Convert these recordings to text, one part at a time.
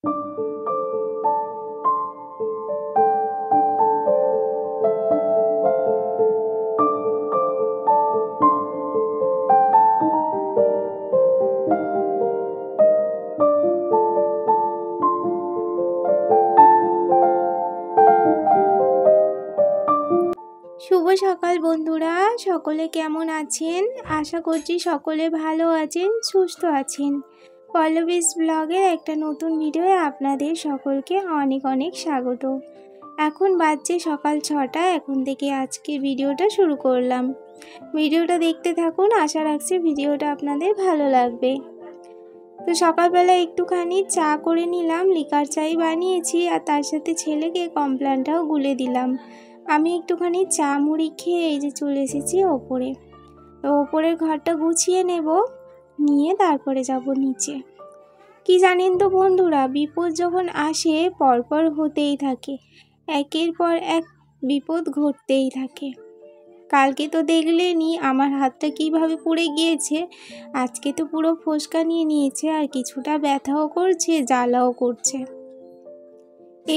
শুভ সকাল বন্ধুরা, সকলে কেমন আছেন? আশা করছি সকলে ভালো আছেন, সুস্থ আছেন। পল্লবীস ব্লগের একটা নতুন ভিডিওয়ে আপনাদের সকলকে অনেক অনেক স্বাগত। এখন বাজছে সকাল 6টা। এখন থেকে আজকের ভিডিওটা শুরু করলাম। ভিডিওটা দেখতে থাকুন, আশা রাখছি ভিডিওটা আপনাদের ভালো লাগবে। তো সকালবেলা একটুখানি চা করে নিলাম, লিকার চাই বানিয়েছি, আর তার সাথে ছেলেকে কমপ্লানটাও গুলে দিলাম। আমি একটুখানি চা মুড়ি খেয়ে এই যে চলে এসেছি ওপরে। তো ওপরের ঘরটা গুছিয়ে নেব, নিয়ে তারপরে যাব নিচে। কি জানেন তো বন্ধুরা, বিপদ যখন আসে পরপর হতেই থাকে, একের পর এক বিপদ ঘটতেই থাকে। কালকে তো দেখলেনি আমার হাতটা কিভাবে পুড়ে গিয়েছে, আজকে তো পুরো ফোসকা নিয়ে নিয়েছে, আর কিছুটা ব্যথাও করছে, জ্বালাও করছে।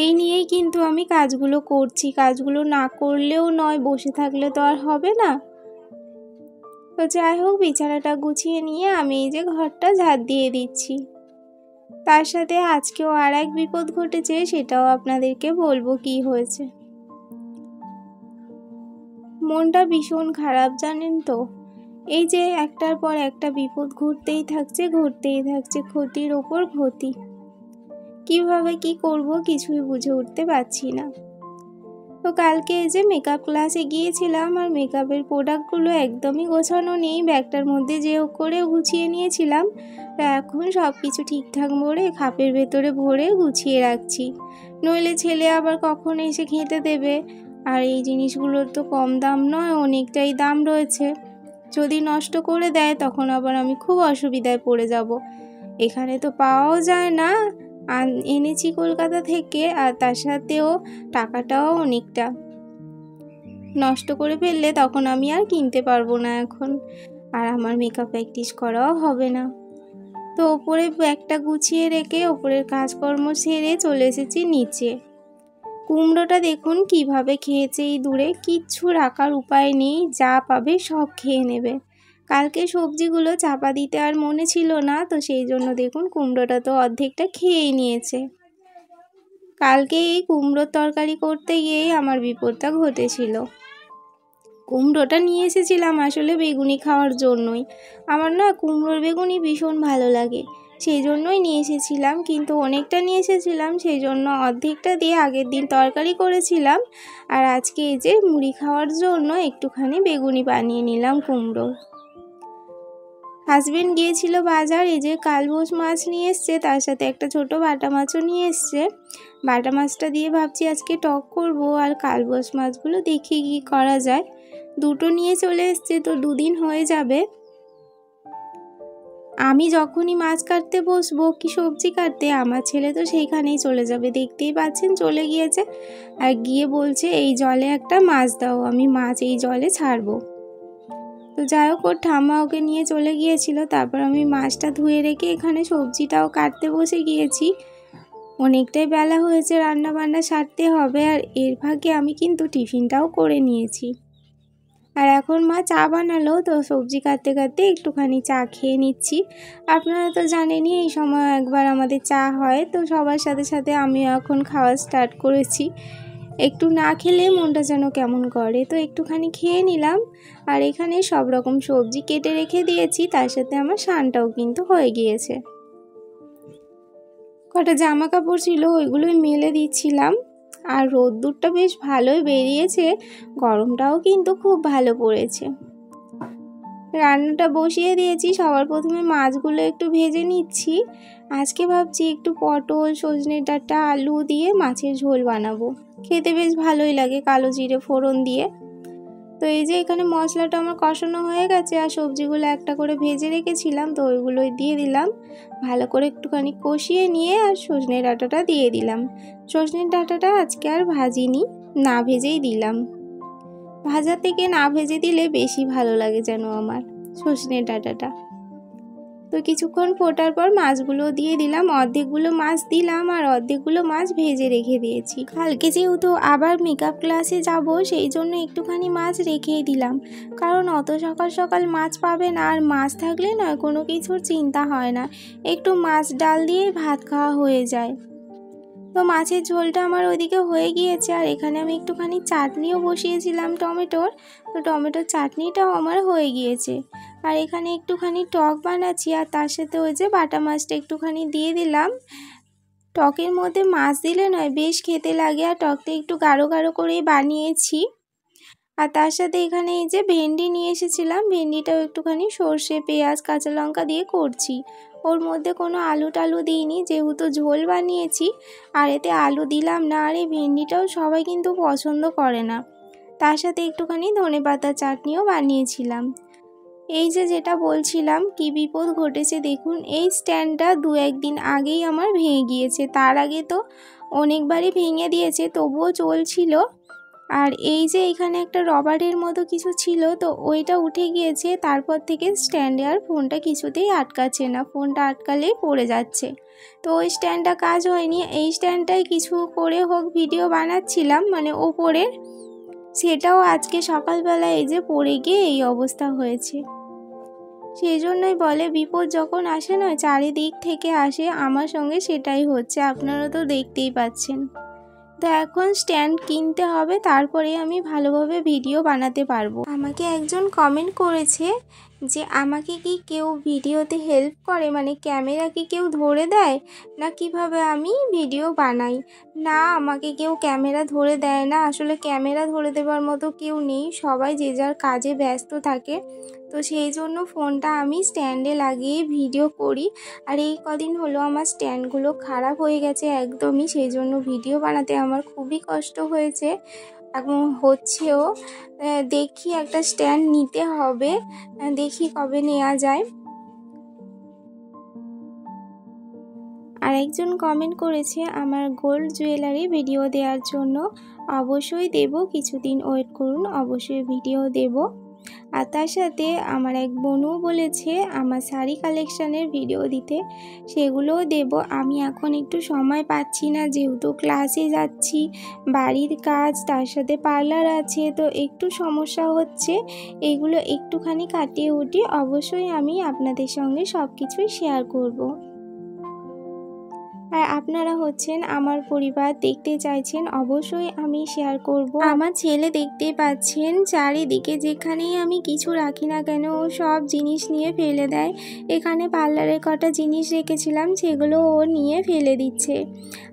এই নিয়েই কিন্তু আমি কাজগুলো করছি। কাজগুলো না করলেও নয়, বসে থাকলে তো আর হবে না। তো যাই হোক, বিছানাটা গুছিয়ে নিয়ে আমি এই যে ঘরটা ঝাড় দিয়ে দিচ্ছি। তার সাথে আজকেও আর এক বিপদ ঘটেছে, সেটাও আপনাদেরকে বলবো কি হয়েছে। মনটা ভীষণ খারাপ জানেন তো। এই যে একটার পর একটা বিপদ ঘটতেই থাকছে, ক্ষতির ওপর ক্ষতি। কিভাবে কি করব কিছুই বুঝে উঠতে পারছি না। তো কালকে এই যে মেকআপ ক্লাসে গিয়েছিলাম, আর মেকআপের প্রোডাক্টগুলো একদমই গোছানো নেই। ব্যাগটার মধ্যে যে করে গুছিয়ে নিয়েছিলাম, তা এখন সব কিছু ঠিকঠাক ভরে খাপের ভেতরে ভরে গুছিয়ে রাখছি, নইলে ছেলে আবার কখন এসে খেতে দেবে। আর এই জিনিসগুলোর তো কম দাম নয়, অনেকটাই দাম রয়েছে। যদি নষ্ট করে দেয় তখন আবার আমি খুব অসুবিধায় পড়ে যাব। এখানে তো পাওয়াও যায় না, এনেছি কলকাতা থেকে, আর তার সাথেও টাকাটাও অনেকটা। নষ্ট করে ফেললে তখন আমি আর কিনতে পারবো না এখন, আর আমার মেকআপ প্র্যাকটিস করাও হবে না। তো ওপরে ব্যাগটা গুছিয়ে রেখে ওপরের কাজকর্ম সেরে চলে এসেছি নিচে। কুমড়োটা দেখুন কিভাবে খেয়েছে এই দূরে, কিচ্ছু রাখার উপায় নেই, যা পাবে সব খেয়ে নেবে। কালকে সবজিগুলো চাপা দিতে আর মনে ছিল না, তো সেই জন্য দেখুন কুমড়োটা তো অর্ধেকটা খেয়েই নিয়েছে। কালকে এই কুমড়োর তরকারি করতে গিয়েই আমার বিপদটা ঘটেছিল। কুমড়োটা নিয়ে এসেছিলাম আসলে বেগুনি খাওয়ার জন্যই। আমার না কুমড়োর বেগুনি ভীষণ ভালো লাগে, সেই জন্যই নিয়ে এসেছিলাম। কিন্তু অনেকটা নিয়ে এসেছিলাম, সেই জন্য অর্ধেকটা দিয়ে আগের দিন তরকারি করেছিলাম, আর আজকে এই যে মুড়ি খাওয়ার জন্য একটুখানি বেগুনি বানিয়ে নিলাম কুমড়োর। হাজবেন্ড গিয়েছিল বাজার, এই যে কালবোস মাছ নিয়ে এসছে, তার সাথে একটা ছোট বাটা মাছও নিয়ে এসছে। বাটা মাছটা দিয়ে ভাবছি আজকে টক করব, আর কালবোস মাছগুলো দেখি কি করা যায়। দুটো নিয়ে চলে এসছে, তো 2 দিন হয়ে যাবে। আমি যখনই মাছ কাটতে বসবো কি সবজি কাটতে, আমার ছেলে তো সেইখানেই চলে যাবে, দেখতেই পাচ্ছেন চলে গিয়েছে। আর গিয়ে বলছে এই জলে একটা মাছ দাও, আমি মাছ এই জলে ছাড়বো। তো যাই হোক, ওর ঠাম্মা ওকে নিয়ে চলে গিয়েছিল। তারপর আমি মাছটা ধুয়ে রেখে এখানে সবজিটাও কাটতে বসে গিয়েছি। অনেকটাই বেলা হয়েছে, রান্না বান্না সারতে হবে, আর এর ফাঁকে আমি কিন্তু টিফিনটাও করে নিয়েছি। আর এখন মা চা বানালো, তো সবজি কাটতে কাটতে একটুখানি চা খেয়ে নিচ্ছি। আপনারা তো জানেনই এই সময় একবার আমাদের চা হয়, তো সবার সাথে সাথে আমিও এখন খাওয়া স্টার্ট করেছি। একটু না খেলে মনটা যেন কেমন করে, তো একটুখানি খেয়ে নিলাম। আর এখানে সব রকম সবজি কেটে রেখে দিয়েছি, তার সাথে আমার স্নানটাও কিন্তু হয়ে গিয়েছে। কটা জামা কাপড় ছিল, ওইগুলোই মেলে দিচ্ছিলাম। আর রোদ্দুরটা বেশ ভালোই বেরিয়েছে, গরমটাও কিন্তু খুব ভালো পড়েছে। রান্নাটা বসিয়ে দিয়েছি, সবার প্রথমে মাছগুলো একটু ভেজে নিচ্ছি। আজকে ভাবছি একটু পটল, সজনে ডাঁটা, আলু দিয়ে মাছের ঝোল বানাবো, খেতে বেশ ভালোই লাগে কালো জিরে ফোড়ন দিয়ে। তো এই যে এখানে মশলাটা আমার কষানো হয়ে গেছে, আর সবজিগুলো একটা করে ভেজে রেখেছিলাম, তো ওইগুলোই দিয়ে দিলাম। ভালো করে একটুখানি কষিয়ে নিয়ে আর সজনে ডাঁটাটা দিয়ে দিলাম। সজনে ডাঁটাটা আজকে আর ভাজিনি, না ভেজেই দিলাম। ভাজা থেকে না ভেজে দিলে বেশি ভালো লাগে যেন আমার সজনে ডাঁটাটা। তো কিছুক্ষণ ফোটার পর মাছগুলো দিয়ে দিলাম, অর্ধেকগুলো মাছ দিলাম আর অর্ধেকগুলো মাছ ভেজে রেখে দিয়েছি। কালকে যেহেতু আবার মেকআপ ক্লাসে যাব সেই জন্য একটুখানি মাছ রেখেই দিলাম, কারণ অত সকাল সকাল মাছ পাবে না, আর মাছ থাকলে নয় কোনো কিছুর চিন্তা হয় না, একটু মাছ ডাল দিয়ে ভাত খাওয়া হয়ে যায়। তো মাছের ঝোলটা আমার ওইদিকে হয়ে গিয়েছে, আর এখানে আমি একটুখানি চাটনিও বসিয়েছিলাম টমেটোর, তো টমেটোর চাটনিটাও আমার হয়ে গিয়েছে। আর এখানে একটুখানি টক বানাচ্ছি, আর তার সাথে ওই যে বাটা মাছটা একটুখানি দিয়ে দিলাম। টকের মধ্যে মাছ দিলে নয় বেশ খেতে লাগে, আর টকটা একটু গাঢ় গাঢ় করেই বানিয়েছি। আর তার সাথে এখানে এই যে ভেন্ডি নিয়ে এসেছিলাম, ভেন্ডিটাও একটুখানি সর্ষে পেঁয়াজ কাঁচা লঙ্কা দিয়ে করছি। ওর মধ্যে কোনো আলু টালু দিইনি, যেহেতু ঝোল বানিয়েছি, আর এতে আলু দিলাম না। আর এই ভেন্ডিটাও সবাই কিন্তু পছন্দ করে না। তার সাথে একটুখানি ধনেপাতা চাটনিও বানিয়েছিলাম। এই যে যেটা বলছিলাম কি বিপদ ঘটেছে দেখুন, এই স্ট্যান্ডটা 2-1 দিন আগেই আমার ভেঙে গিয়েছে। তার আগে তো অনেকবারই ভেঙে দিয়েছে, তবুও চলছিল। আর এই যে এখানে একটা রবারের মতো কিছু ছিল, তো ওইটা উঠে গিয়েছে। তারপর থেকে স্ট্যান্ডে আর ফোনটা কিছুতেই আটকাচ্ছে না, ফোনটা আটকালেই পড়ে যাচ্ছে। তো ওই স্ট্যান্ডটা কাজ হয়নি, এই স্ট্যান্ডটাই কিছু করে হোক ভিডিও বানাচ্ছিলাম, মানে ওপরের, সেটাও আজকে সকালবেলা এই যে পড়ে গিয়ে এই অবস্থা হয়েছে। সেই জন্যই বলে বিপদ যখন আসে না চারিদিক থেকে আসে, আমার সঙ্গে সেটাই হচ্ছে, আপনারা তো দেখতেই পাচ্ছেন। তো এখন স্ট্যান্ড কিনতে হবে, তারপরে আমি ভালোভাবে ভিডিও বানাতে পারবো। আমাকে একজন কমেন্ট করেছে যে আমাকে কি কেউ ভিডিওতে হেল্প করে, মানে ক্যামেরা কি কেউ ধরে দেয় না কিভাবে আমি ভিডিও বানাই। না, আমাকে কেউ ক্যামেরা ধরে দেয় না, আসলে ক্যামেরা ধরে দেওয়ার মতো কেউ নেই, সবাই যে যার কাজে ব্যস্ত থাকে। তো সেই জন্য ফোনটা আমি স্ট্যান্ডে লাগিয়ে ভিডিও করি। আর এই কদিন হলো আমার স্ট্যান্ডগুলো খারাপ হয়ে গেছে একদমই, সেই জন্য ভিডিও বানাতে আমার খুবই কষ্ট হয়েছে, এখন হচ্ছেও। দেখি একটা স্ট্যান্ড নিতে হবে, দেখি কবে নেওয়া যায়। আর একজন কমেন্ট করেছে আমার গোল্ড জুয়েলারি ভিডিও দেওয়ার জন্য, অবশ্যই দেব, কিছুদিন ওয়েট করুন, অবশ্যই ভিডিও দেব। আর তার সাথে আমার এক বোনও বলেছে আমার শাড়ি কালেকশানের ভিডিও দিতে, সেগুলোও দেব। আমি এখন একটু সময় পাচ্ছি না, যেহেতু ক্লাসে যাচ্ছি, বাড়ির কাজ, তার সাথে পার্লার আছে, তো একটু সমস্যা হচ্ছে। এগুলো একটুখানি কাটিয়ে উঠি, অবশ্যই আমি আপনাদের সঙ্গে সব কিছুই শেয়ার করব। আর আপনারা হচ্ছেন আমার পরিবার, দেখতে চাইছেন, অবশ্যই আমি শেয়ার করব। আমার ছেলে দেখতে পাচ্ছেন চারিদিকে যেখানেই আমি কিছু রাখি না কেন ও সব জিনিস নিয়ে ফেলে দেয়। এখানে পার্লারের কটা জিনিস রেখেছিলাম, সেগুলো ও নিয়ে ফেলে দিচ্ছে।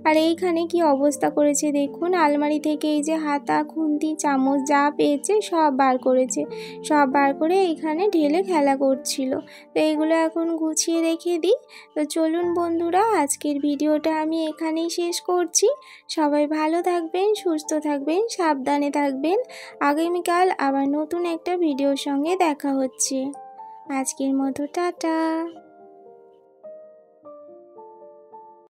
আর এইখানে কি অবস্থা করেছে দেখুন, আলমারি থেকে এই যে হাতা খুন্তি চামচ যা পেয়েছে সব বার করেছে, সব বার করে এখানে ঢেলে খেলা করছিল। তো এগুলো এখন গুছিয়ে রেখে দিই। তো চলুন বন্ধুরা, আজকের ভিডিওটা আমি এখানেই শেষ করছি। সবাই ভালো থাকবেন, সুস্থ থাকবেন, সাবধানে থাকবেন। আগামীকাল আবার নতুন একটা ভিডিওর সঙ্গে দেখা হচ্ছে। আজকের মতো টাটা।